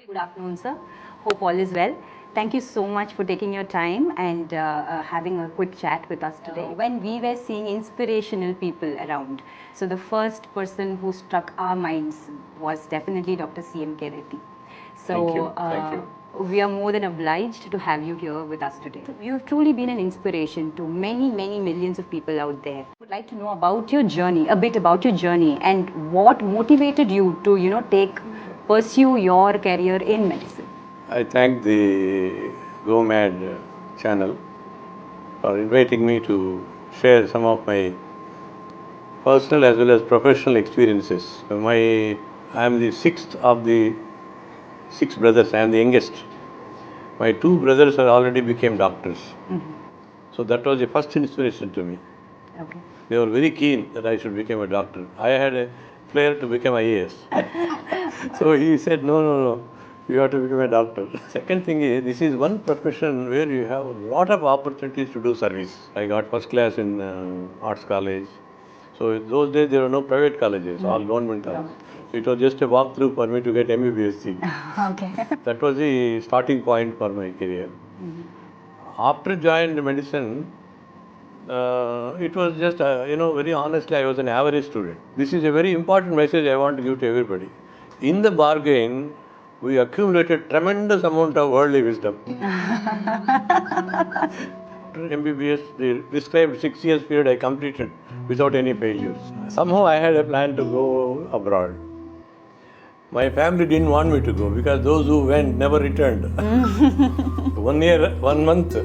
Good afternoon, sir. Hope all is well. Thank you so much for taking your time and having a quick chat with us today. When we were seeing inspirational people around, so the first person who struck our minds was definitely Dr. CMK Reddy. So Thank you. Thank you. We are more than obliged to have you here with us today. You've truly been an inspiration to many, many millions of people out there. Would like to know about your journey, a bit about your journey, and what motivated you to, pursue your career in medicine. I thank the Go Mad channel for inviting me to share some of my personal as well as professional experiences. I am the sixth of the six brothers. I am the youngest. My two brothers are already became doctors. So that was the first inspiration to me. Okay. They were very keen that I should become a doctor. I had a flair to become IAS. So he said, no, you have to become a doctor. Second thing is, this is one profession where you have a lot of opportunities to do service. I got first class in arts college. So in those days there were no private colleges, all government colleges. It was just a walkthrough for me to get MBBS seat. Okay. That was the starting point for my career. After joining medicine, it was just, very honestly, I was an average student. This is a very important message I want to give to everybody. In the bargain, we accumulated tremendous amount of worldly wisdom. After MBBS, the prescribed 6 years period I completed without any failures. Somehow I had a plan to go abroad. My family didn't want me to go because those who went never returned. 1 year, 1 month,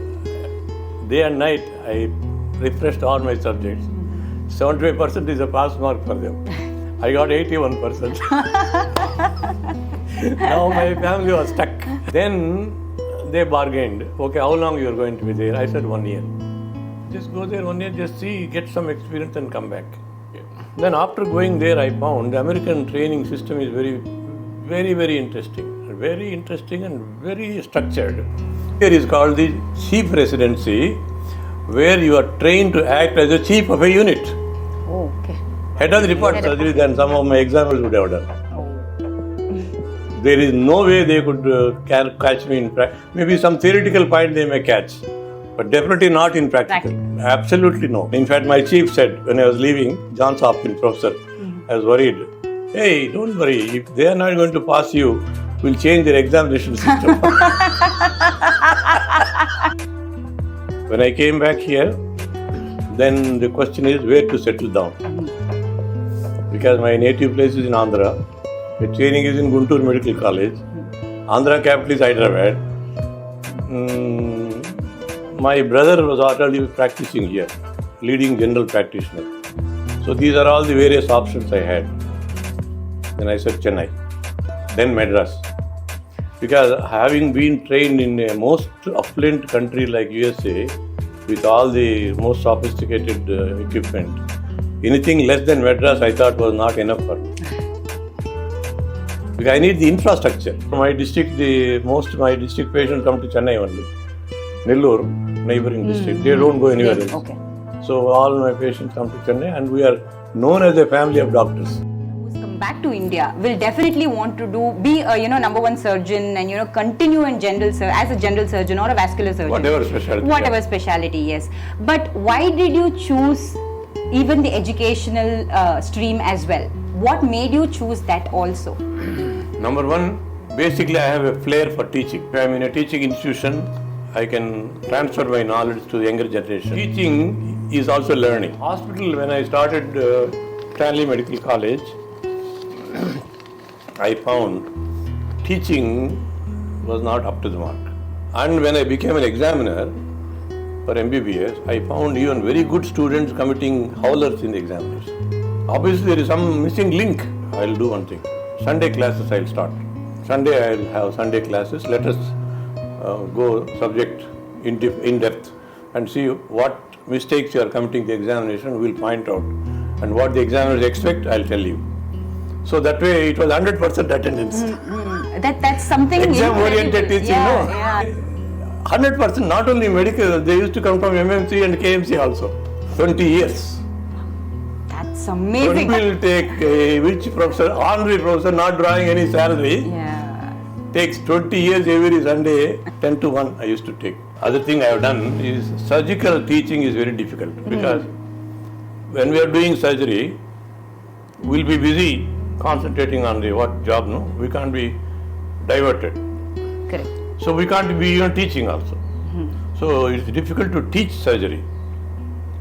day and night, I refreshed all my subjects. 75% is a pass mark for them. I got 81%. Now my family was stuck. Then they bargained. Okay, how long you are going to be there? I said 1 year. Just go there 1 year, just see, get some experience and come back. Then after going there, I found the American training system is very, very interesting. Very interesting and very structured. Here is called the chief residency, where you are trained to act as a chief of a unit. Oh, okay. Head of the report surgery than some of my examiners would have done. There is no way they could catch me in practice. Maybe some theoretical point they may catch, but definitely not in practical. Absolutely no. In fact, my chief said when I was leaving, Johns Hopkins professor, I was worried. Hey, don't worry. If they are not going to pass you, we'll change their examination system. When I came back here, then the question is where to settle down. Because my native place is in Andhra, the training is in Guntur Medical College, Andhra capital is Hyderabad. My brother was already practicing here, leading general practitioner. So these are all the various options I had. Then I said Chennai, then Madras. Because having been trained in a most affluent country like USA, with all the most sophisticated equipment, anything less than Madras I thought was not enough for me. Because I need the infrastructure. My district patients come to Chennai only. Nellore, neighboring district, they don't go anywhere else. Okay. So all my patients come to Chennai and we are known as a family of doctors. Come back to India will definitely want to be a number one surgeon and continue in as a general surgeon or a vascular surgeon, Whatever specialty. Yes. But why did you choose even the educational stream as well? What made you choose that also? Number one, basically I have a flair for teaching. If I am in a teaching institution, I can transfer my knowledge to the younger generation. Teaching is also learning. Hospital, when I started Stanley Medical College, I found teaching was not up to the mark. And when I became an examiner for MBBS, I found even very good students committing howlers in the examination. Obviously, there is some missing link. I will do one thing. Sunday classes I will start. Sunday I will have Sunday classes. Let us go subject in depth and see what mistakes you are committing the examination. We will point out. And what the examiners expect, I will tell you. So that way it was 100% attendance. That's something exam-oriented teaching, yeah. 100%, not only medical, they used to come from MMC and KMC also. 20 years. That's amazing. One will take which professor, honorary professor, not drawing any salary. Yeah. takes 20 years every Sunday, 10 to 1 I used to take. Other thing I have done is surgical teaching is very difficult because when we are doing surgery, we'll be busy concentrating on the what job, no? We can't be diverted. Correct. So we can't be even teaching also. So it's difficult to teach surgery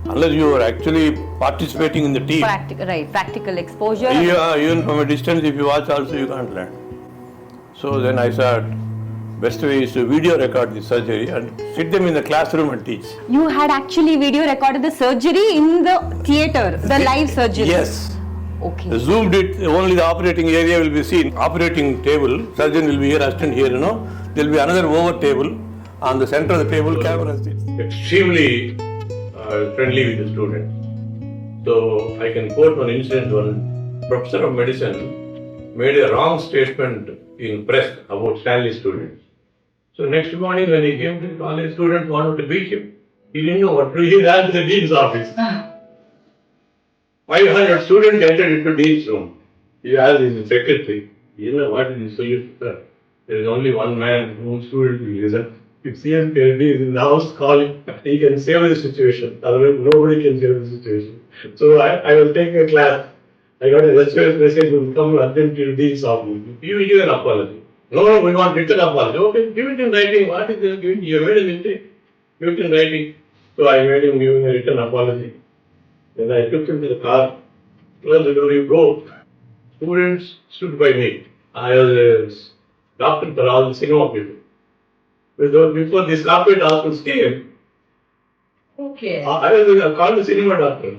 unless you are actually participating in the team. Practical exposure. Yeah, even from a distance, if you watch also, you can't learn. So then I thought, best way is to video record the surgery and sit them in the classroom and teach. You had actually video recorded the surgery in the theatre, the live surgery? Yes. Okay. Zoomed it, only the operating area will be seen. Operating table, surgeon will be here, assistant here, There will be another over table. On the center of the table, camera sits. Extremely friendly with the students. So I can quote one incident. One professor of medicine made a wrong statement in press about Stanley students. So next morning when he came to college, students wanted to beat him. He didn't know what to do. He ran to the dean's office. 500 students entered into dean's room. He asked his secretary, what is the solution, sir? There is only one man whom students will listen. If CMK Reddy is in the house, call him. He can save the situation. Otherwise, nobody can save the situation. So I was taking a class. I got a response message will come urgently to dean's office. You will give an apology. No, we want written apology. Okay, give it in writing. What is it? You made a mistake. Give it in writing. So I made him give a written apology. Then I took him to the car. Well, you go. Students stood by me. I was a doctor for all the cinema people. Before these corporate hospitals came, Okay. I was called the cinema doctor.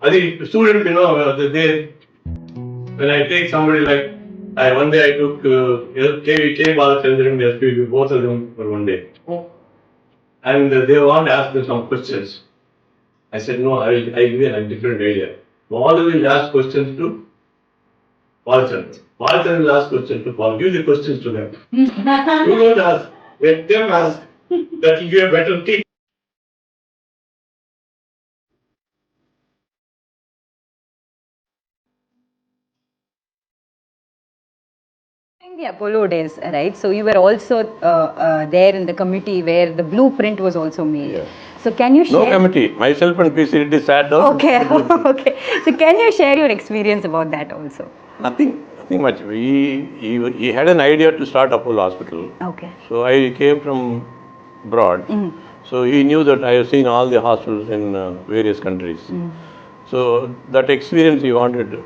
I think students, when I take somebody like, one day I took K. Balachandran and SPB, both of them for one day. Oh. And they want to ask me some questions. I said, no, I give you a different idea. All will ask questions to Balachandran. Balachandran will ask questions to Paul. Give the questions to them. You don't ask. Let them ask. That will be a better team. During the Apollo days, right? So you were also there in the committee where the blueprint was also made. Yeah. So can you share? No committee. Myself and PC Reddy sat down. Okay, okay. So can you share your experience about that also? Nothing much. He had an idea to start Apollo Hospital. Okay. So I came from abroad. So he knew that I have seen all the hospitals in various countries. So that experience he wanted.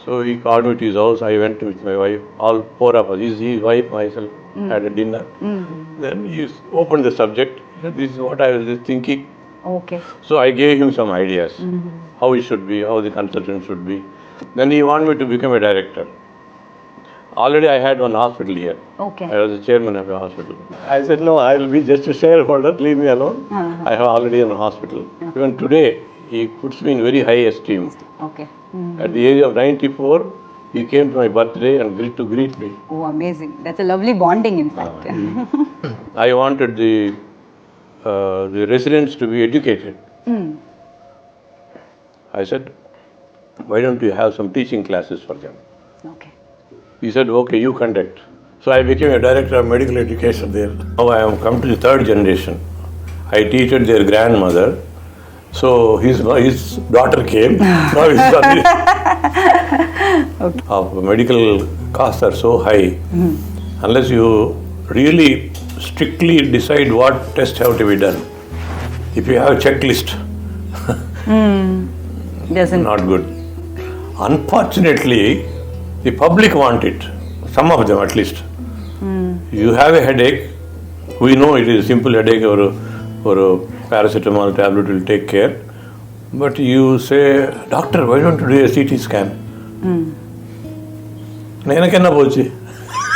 So he called me to his house. I went with my wife. All four of us. His wife, myself, had a dinner. Then he opened the subject. This is what I was thinking. Okay. So I gave him some ideas. How it should be, how the consultant should be. Then he wanted me to become a director. Already I had one hospital here. Okay. I was the chairman of a hospital. I said, no, I will be just a shareholder, leave me alone. I have already a hospital. Even today, he puts me in very high esteem. Okay. At the age of 94, he came to my birthday and to greet me. Oh, amazing. That's a lovely bonding, in fact. I wanted the residents to be educated. I said, why don't you have some teaching classes for them? Okay. He said, okay, you conduct. So I became a director of medical education there. Now I have come to the third generation. I teached their grandmother. So his daughter came. Now his son of medical costs are so high. Unless you really strictly decide what tests have to be done. If you have a checklist, not good. Unfortunately, the public want it. Some of them at least. You have a headache. We know it is a simple headache or a paracetamol tablet will take care. But you say, doctor, why don't you do a CT scan?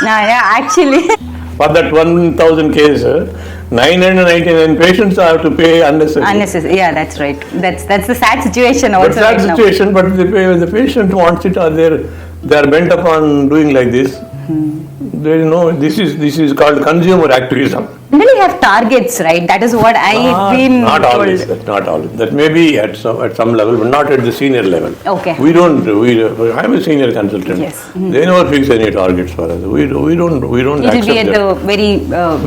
Actually. For that 1,000 cases, 999 patients have to pay unnecessarily. Unnecessary. Yeah, that's right. That's the sad situation also. That's sad situation, but the patient wants it or they are bent upon doing like this. There is no. This is called consumer activism. Really have targets, right? That is what I've been Not told. always. That's not always. That may be at some level, but not at the senior level. Okay. We don't. I'm a senior consultant. Yes. They never fix any targets for us. We don't. It will accept be at that. the very.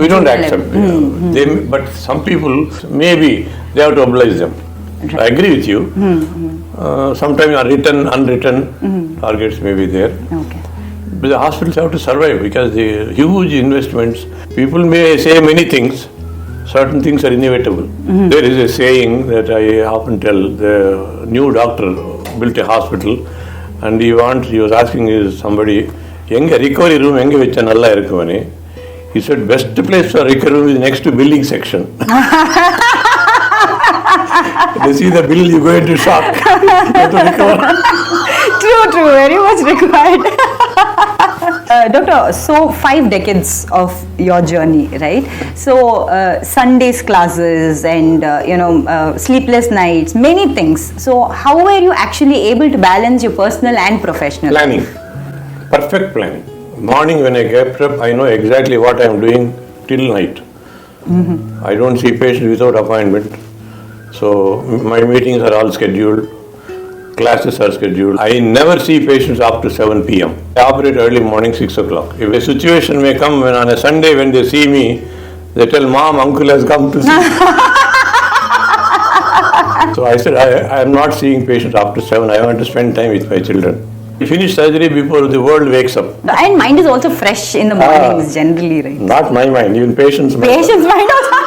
We don't junior accept. level. But some people, maybe they have to oblige them. I agree with you. Sometimes unwritten targets may be there. Okay. But the hospitals have to survive because the huge investments. People may say many things. Certain things are inevitable. There is a saying that I often tell. The new doctor built a hospital, and he was asking somebody, "Enga recovery room enga vecha nalla irukkumane?" He said, "Best place for recovery room is next to building section." They see the bill, you go into shock. You have to recover. True, very much required. Doctor, so 5 decades of your journey, right? So Sundays classes and sleepless nights, many things. So how were you actually able to balance your personal and professional? Planning, perfect planning. Morning when I get up, I know exactly what I am doing till night. I don't see patients without appointment. So my meetings are all scheduled. Classes are scheduled. I never see patients after 7 p.m. I operate early morning, 6 o'clock. If a situation may come when on a Sunday when they see me, they tell, "Mom, uncle has come to see." So I said, I am not seeing patients after 7. I want to spend time with my children. I finish surgery before the world wakes up. And mind is also fresh in the mornings generally, right? Not my mind, even patients' mind. Patient's mind also.